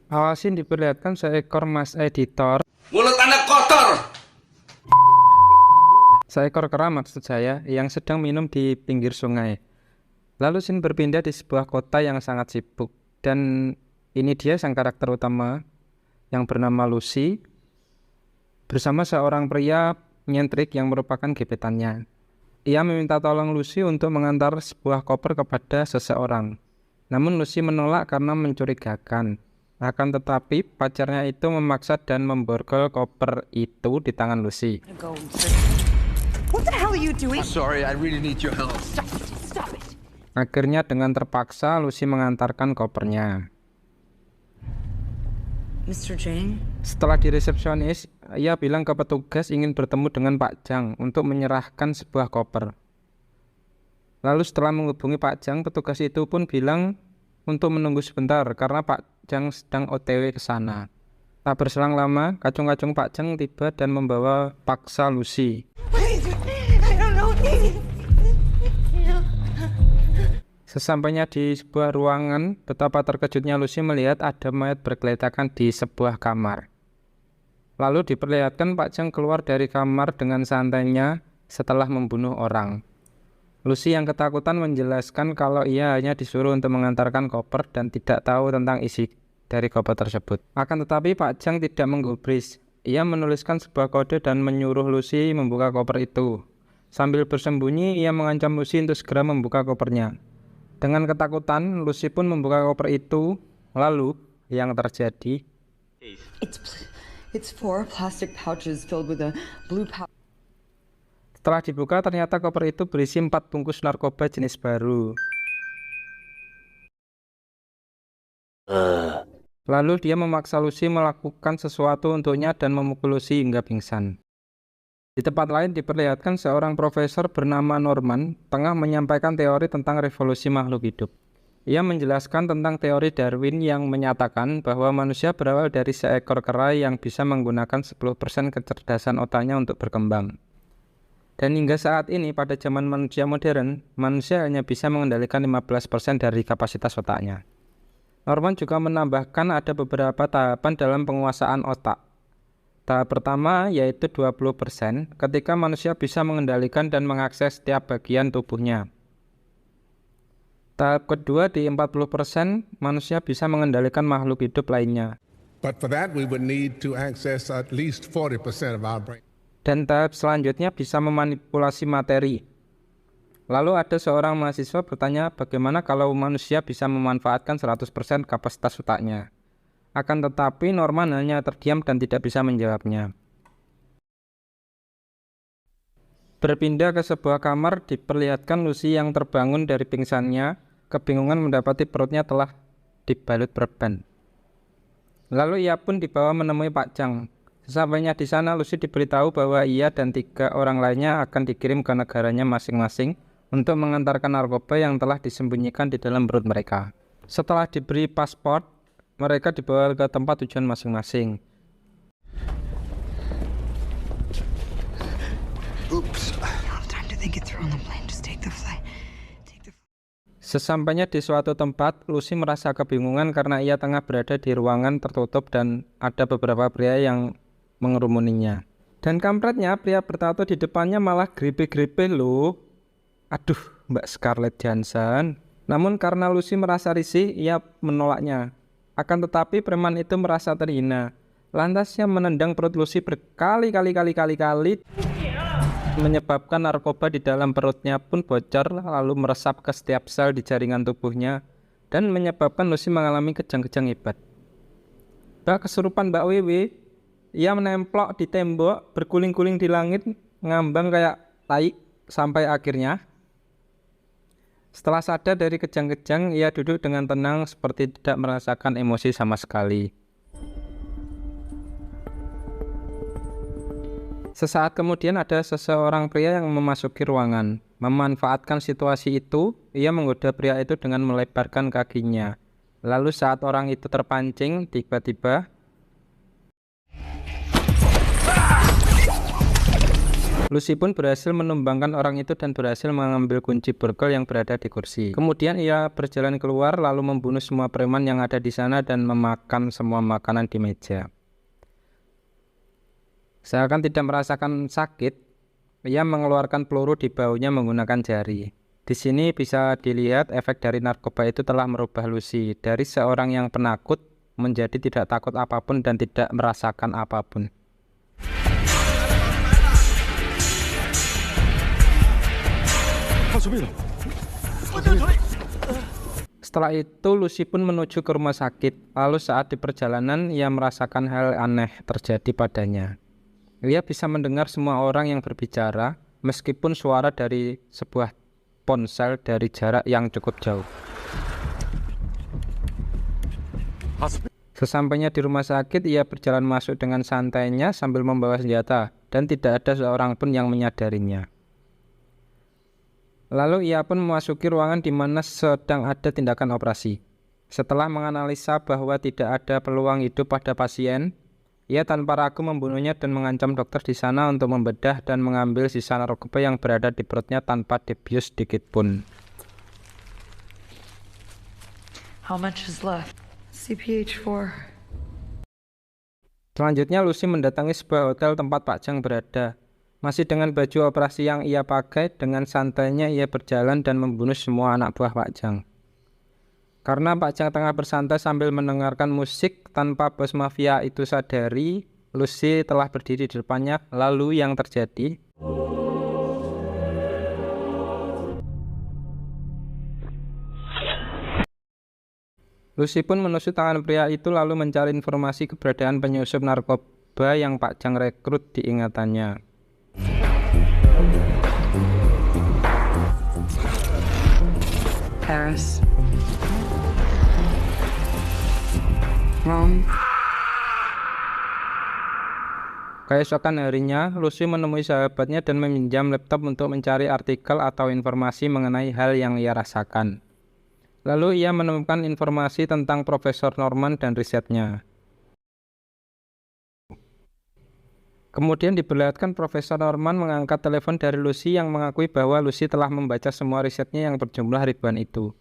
Awasin diperlihatkan seekor mas editor, Mulut anak kotor. seekor kera maksud saya, yang sedang minum di pinggir sungai. Lalu Sin berpindah di sebuah kota yang sangat sibuk. Dan ini dia sang karakter utama yang bernama Lucy bersama seorang pria nyentrik yang merupakan gebetannya. Ia meminta tolong Lucy untuk mengantar sebuah koper kepada seseorang. Namun Lucy menolak karena mencurigakan. Akan tetapi pacarnya itu memaksa dan memborgol koper itu di tangan Lucy. What the hell are you doing? Sorry, I really need your help. Stop it. Akhirnya dengan terpaksa Lucy mengantarkan kopernya. Mr. Jang? Setelah di resepsionis, ia bilang ke petugas ingin bertemu dengan Pak Jang untuk menyerahkan sebuah koper. Lalu setelah menghubungi Pak Jang, petugas itu pun bilang untuk menunggu sebentar karena Pak Jang sedang OTW ke sana. Tak berselang lama, kacung-kacung Pak Jang tiba dan membawa paksa Lucy. I don't know. Sesampainya di sebuah ruangan, betapa terkejutnya Lucy melihat ada mayat bergeletakan di sebuah kamar. Lalu diperlihatkan Pak Jang keluar dari kamar dengan santainya setelah membunuh orang. Lucy yang ketakutan menjelaskan kalau ia hanya disuruh untuk mengantarkan koper dan tidak tahu tentang isi dari koper tersebut. Akan tetapi Pak Jang tidak menggubris. Ia menuliskan sebuah kode dan menyuruh Lucy membuka koper itu. Sambil bersembunyi, ia mengancam Lucy untuk segera membuka kopernya. Dengan ketakutan, Lucy pun membuka koper itu. Lalu, yang terjadi, It's 4 plastic pouches filled with a blue powder. setelah dibuka ternyata koper itu berisi 4 bungkus narkoba jenis baru. Lalu dia memaksa Lucy melakukan sesuatu untuknya dan memukul Lucy hingga pingsan. Di tempat lain diperlihatkan seorang profesor bernama Norman tengah menyampaikan teori tentang revolusi makhluk hidup. Ia menjelaskan tentang teori Darwin yang menyatakan bahwa manusia berawal dari seekor kera yang bisa menggunakan 10% kecerdasan otaknya untuk berkembang. Dan hingga saat ini pada zaman manusia modern, manusia hanya bisa mengendalikan 15% dari kapasitas otaknya. Norman juga menambahkan ada beberapa tahapan dalam penguasaan otak. Tahap pertama yaitu 20% ketika manusia bisa mengendalikan dan mengakses setiap bagian tubuhnya. Tahap kedua di 40% manusia bisa mengendalikan makhluk hidup lainnya. But for that, we would need to access at least 40% of our brain. Dan tahap selanjutnya bisa memanipulasi materi. Lalu ada seorang mahasiswa bertanya bagaimana kalau manusia bisa memanfaatkan 100% kapasitas otaknya. Akan tetapi Norman hanya terdiam dan tidak bisa menjawabnya. Berpindah ke sebuah kamar diperlihatkan Lucy yang terbangun dari pingsannya, kebingungan mendapati perutnya telah dibalut perban. Lalu ia pun dibawa menemui Pak Jang. Sesampainya di sana Lucy diberitahu bahwa ia dan 3 orang lainnya akan dikirim ke negaranya masing-masing untuk mengantarkan narkoba yang telah disembunyikan di dalam perut mereka. Setelah diberi paspor, mereka dibawa ke tempat tujuan masing-masing. Time to think it through on the plane. Just take the flight. Sesampainya di suatu tempat, Lucy merasa kebingungan karena ia tengah berada di ruangan tertutup dan ada beberapa pria yang mengerumuninya. Dan kampretnya, pria bertato di depannya malah grepe-grepe loh. Aduh, Mbak Scarlett Johansson. Namun karena Lucy merasa risih, ia menolaknya. Akan tetapi preman itu merasa terhina. Lantas ia menendang perut Lucy berkali-kali, menyebabkan narkoba di dalam perutnya pun bocor lalu meresap ke setiap sel di jaringan tubuhnya dan menyebabkan Lucy mengalami kejang-kejang hebat. Bak kesurupan Mbak Wewe, ia menemplok di tembok, berguling-guling di langit, ngambang kayak tai sampai akhirnya setelah sadar dari kejang-kejang, ia duduk dengan tenang seperti tidak merasakan emosi sama sekali. Sesaat kemudian ada seseorang pria yang memasuki ruangan. Memanfaatkan situasi itu, ia menggoda pria itu dengan melebarkan kakinya. Lalu saat orang itu terpancing, tiba-tiba Lucy pun berhasil menumbangkan orang itu dan berhasil mengambil kunci borgol yang berada di kursi. Kemudian ia berjalan keluar lalu membunuh semua preman yang ada di sana dan memakan semua makanan di meja. Seakan tidak merasakan sakit, ia mengeluarkan peluru di bahunya menggunakan jari. Di sini bisa dilihat efek dari narkoba itu telah merubah Lucy dari seorang yang penakut menjadi tidak takut apapun dan tidak merasakan apapun. Setelah itu Lucy pun menuju ke rumah sakit. Lalu saat di perjalanan ia merasakan hal aneh terjadi padanya. Ia bisa mendengar semua orang yang berbicara meskipun suara dari sebuah ponsel dari jarak yang cukup jauh. Sesampainya di rumah sakit, ia berjalan masuk dengan santainya sambil membawa senjata dan tidak ada seorang pun yang menyadarinya. Lalu ia pun memasuki ruangan di mana sedang ada tindakan operasi. Setelah menganalisa bahwa tidak ada peluang hidup pada pasien, ia tanpa ragu membunuhnya dan mengancam dokter di sana untuk membedah dan mengambil sisa narkoba yang berada di perutnya tanpa dibius sedikit pun. How much is left? CPH 4. Selanjutnya Lucy mendatangi sebuah hotel tempat Pak Jang berada. Masih dengan baju operasi yang ia pakai, dengan santainya ia berjalan dan membunuh semua anak buah Pak Jang. Karena Pak Jang tengah bersantai sambil mendengarkan musik tanpa bos mafia itu sadari, Lucy telah berdiri di depannya. Lalu yang terjadi, Lucy pun menusuk tangan pria itu lalu mencari informasi keberadaan penyusup narkoba yang Pak Jang rekrut di ingatannya. Paris. Rome. Keesokan harinya, Lucy menemui sahabatnya dan meminjam laptop untuk mencari artikel atau informasi mengenai hal yang ia rasakan. Lalu ia menemukan informasi tentang Profesor Norman dan risetnya. Kemudian diperlihatkan Profesor Norman mengangkat telepon dari Lucy yang mengakui bahwa Lucy telah membaca semua risetnya yang berjumlah ribuan itu.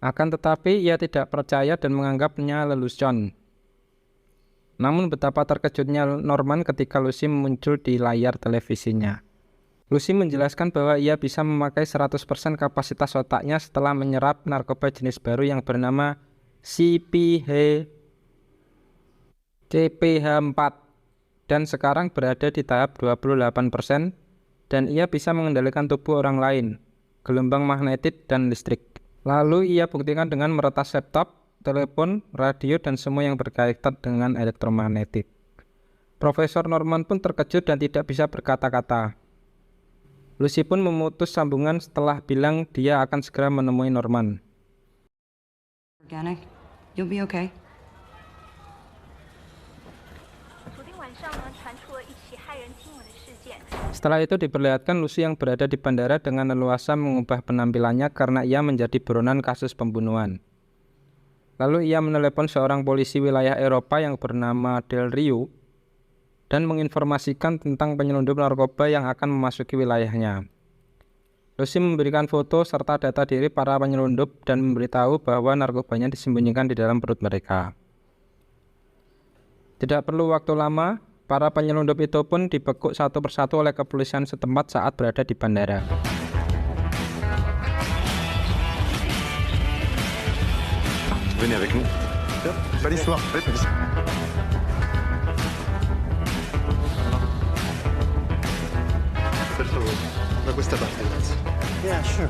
Akan tetapi ia tidak percaya dan menganggapnya lelucon. Namun betapa terkejutnya Norman ketika Lucy muncul di layar televisinya. Lucy menjelaskan bahwa ia bisa memakai 100% kapasitas otaknya setelah menyerap narkoba jenis baru yang bernama CPH4 dan sekarang berada di tahap 28% dan ia bisa mengendalikan tubuh orang lain, gelombang magnetik dan listrik. Lalu ia buktikan dengan meretas laptop, telepon, radio dan semua yang berkaitan dengan elektromagnetik. Profesor Norman pun terkejut dan tidak bisa berkata-kata. Lucy pun memutus sambungan setelah bilang dia akan segera menemui Norman. Organic. You'll be okay. Setelah itu diperlihatkan Lucy yang berada di bandara dengan leluasa mengubah penampilannya karena ia menjadi buronan kasus pembunuhan. Lalu ia menelepon seorang polisi wilayah Eropa yang bernama Del Rio dan menginformasikan tentang penyelundup narkoba yang akan memasuki wilayahnya. Lucy memberikan foto serta data diri para penyelundup dan memberitahu bahwa narkobanya disembunyikan di dalam perut mereka. Tidak perlu waktu lama, para penyelundup itu pun dibekuk satu persatu oleh kepolisian setempat saat berada di bandara. Venez avec nous. Pas l'histoire. Per favore, da questa parte, grazie. Yeah, sure.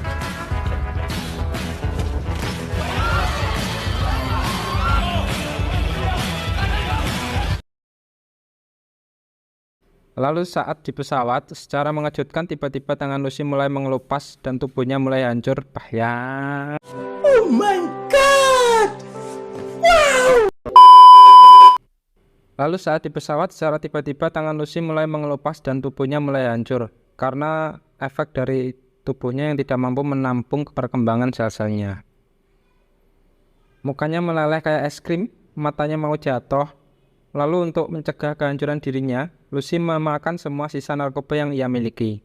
Lalu saat di pesawat, secara mengejutkan tiba-tiba tangan Lucy mulai mengelupas dan tubuhnya mulai hancur. Bahaya. Oh my god! Wow! Lalu saat di pesawat, secara tiba-tiba tangan Lucy mulai mengelupas dan tubuhnya mulai hancur karena efek dari tubuhnya yang tidak mampu menampung perkembangan sel-selnya. Mukanya meleleh kayak es krim, matanya mau jatuh. Lalu untuk mencegah kehancuran dirinya, Lucy memakan semua sisa narkoba yang ia miliki.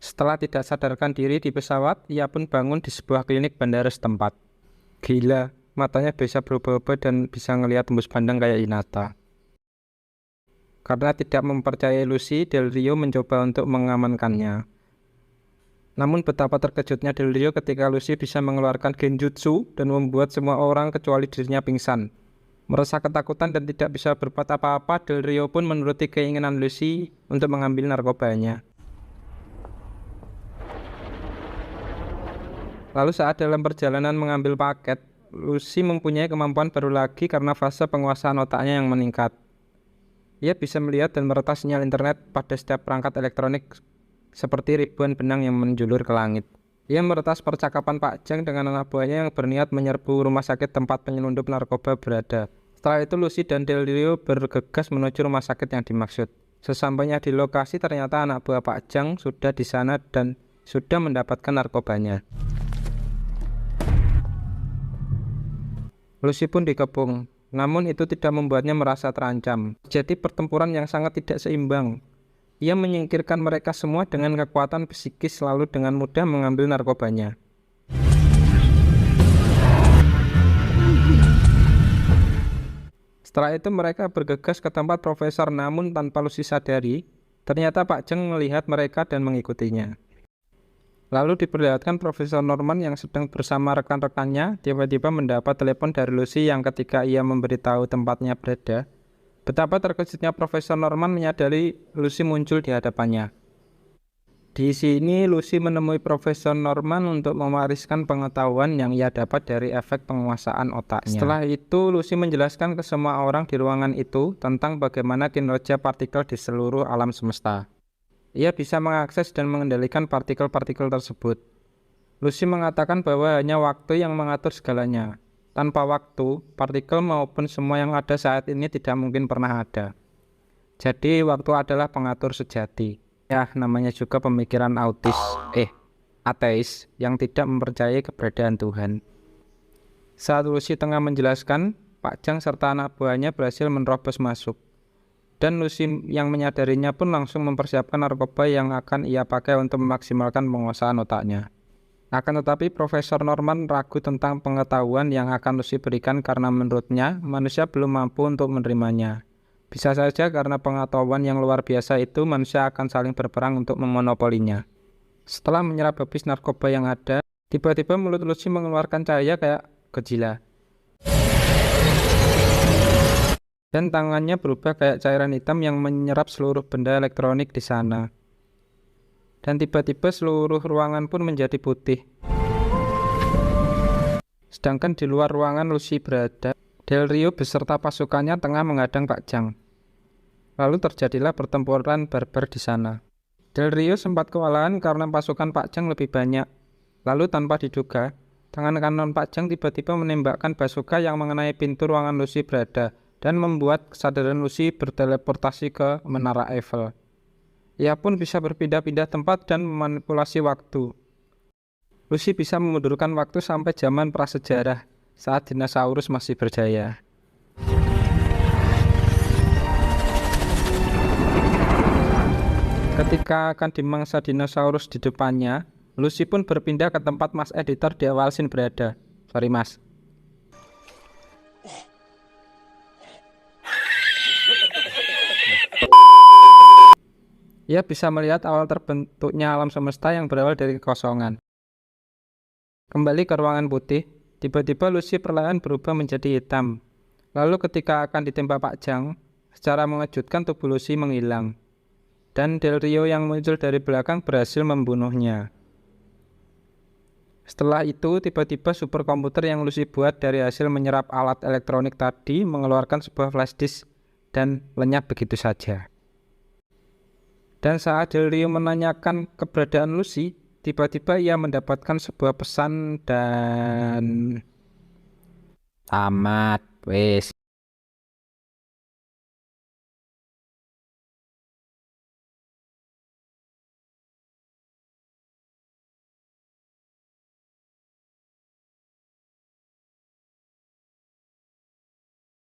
Setelah tidak sadarkan diri di pesawat, ia pun bangun di sebuah klinik bandara setempat. Gila, matanya bisa berubah-ubah dan bisa ngelihat tembus pandang kayak Hinata. Karena tidak mempercayai Lucy, Del Rio mencoba untuk mengamankannya. Namun betapa terkejutnya Del Rio ketika Lucy bisa mengeluarkan genjutsu dan membuat semua orang kecuali dirinya pingsan. Merasa ketakutan dan tidak bisa berbuat apa-apa, Del Rio pun menuruti keinginan Lucy untuk mengambil narkobanya. Lalu saat dalam perjalanan mengambil paket, Lucy mempunyai kemampuan baru lagi karena fase penguasaan otaknya yang meningkat. Ia bisa melihat dan meretas sinyal internet pada setiap perangkat elektronik seperti ribuan benang yang menjulur ke langit. Ia meretas percakapan Pak Jang dengan anak buahnya yang berniat menyerbu rumah sakit tempat penyelundup narkoba berada. Setelah itu Lucy dan Del Rio bergegas menuju rumah sakit yang dimaksud. Sesampainya di lokasi ternyata anak buah Pak Jang sudah di sana dan sudah mendapatkan narkobanya. Lucy pun dikepung, namun itu tidak membuatnya merasa terancam. Jadi pertempuran yang sangat tidak seimbang. Ia menyingkirkan mereka semua dengan kekuatan psikis lalu dengan mudah mengambil narkobanya. Setelah itu mereka bergegas ke tempat profesor, namun tanpa Lucy sadari, ternyata Pak Jeng melihat mereka dan mengikutinya. Lalu diperlihatkan Profesor Norman yang sedang bersama rekan-rekannya tiba-tiba mendapat telepon dari Lucy yang ketika ia memberitahu tempatnya berada, betapa terkejutnya Profesor Norman menyadari Lucy muncul di hadapannya. Di sini Lucy menemui Profesor Norman untuk mewariskan pengetahuan yang ia dapat dari efek penguasaan otaknya. Setelah itu Lucy menjelaskan ke semua orang di ruangan itu tentang bagaimana kinerja partikel di seluruh alam semesta. Ia bisa mengakses dan mengendalikan partikel-partikel tersebut. Lucy mengatakan bahwa hanya waktu yang mengatur segalanya. Tanpa waktu, partikel maupun semua yang ada saat ini tidak mungkin pernah ada. Jadi waktu adalah pengatur sejati. Ya, namanya juga pemikiran ateis yang tidak mempercayai keberadaan Tuhan. Saat Lucy tengah menjelaskan, Pak Jang serta anak buahnya berhasil menerobos masuk. Dan Lucy yang menyadarinya pun langsung mempersiapkan narkoba yang akan ia pakai untuk memaksimalkan penguasaan otaknya. Akan tetapi Profesor Norman ragu tentang pengetahuan yang akan Lucy berikan karena menurutnya manusia belum mampu untuk menerimanya. Bisa saja karena pengetahuan yang luar biasa itu manusia akan saling berperang untuk memonopolinya. Setelah menyerap habis narkoba yang ada, tiba-tiba mulut Lucy mengeluarkan cahaya kayak Godzilla. Dan tangannya berubah kayak cairan hitam yang menyerap seluruh benda elektronik di sana. Dan tiba-tiba seluruh ruangan pun menjadi putih. Sedangkan di luar ruangan Lucy berada, Del Rio beserta pasukannya tengah menghadang Pak Jang. Lalu terjadilah pertempuran barbar di sana. Del Rio sempat kewalahan karena pasukan Pak Jang lebih banyak. Lalu tanpa diduga, tangan kanan Pak Jang tiba-tiba menembakkan bazooka yang mengenai pintu ruangan Lucy berada dan membuat kesadaran Lucy berteleportasi ke Menara Eiffel. Ia pun bisa berpindah-pindah tempat dan memanipulasi waktu. Lucy bisa memundurkan waktu sampai zaman prasejarah saat dinosaurus masih berjaya. Ketika akan dimangsa dinosaurus di depannya, Lucy pun berpindah ke tempat Mas Editor di awal scene berada. Sorry Mas. Ia bisa melihat awal terbentuknya alam semesta yang berawal dari kekosongan. Kembali ke ruangan putih, tiba-tiba Lucy perlahan berubah menjadi hitam. Lalu ketika akan ditembak Pak Jang, secara mengejutkan tubuh Lucy menghilang. Dan Del Rio yang muncul dari belakang berhasil membunuhnya. Setelah itu, tiba-tiba superkomputer yang Lucy buat dari hasil menyerap alat elektronik tadi mengeluarkan sebuah flash disk dan lenyap begitu saja. Dan saat Del Rio menanyakan keberadaan Lucy, tiba-tiba ia mendapatkan sebuah pesan dan tamat, wes.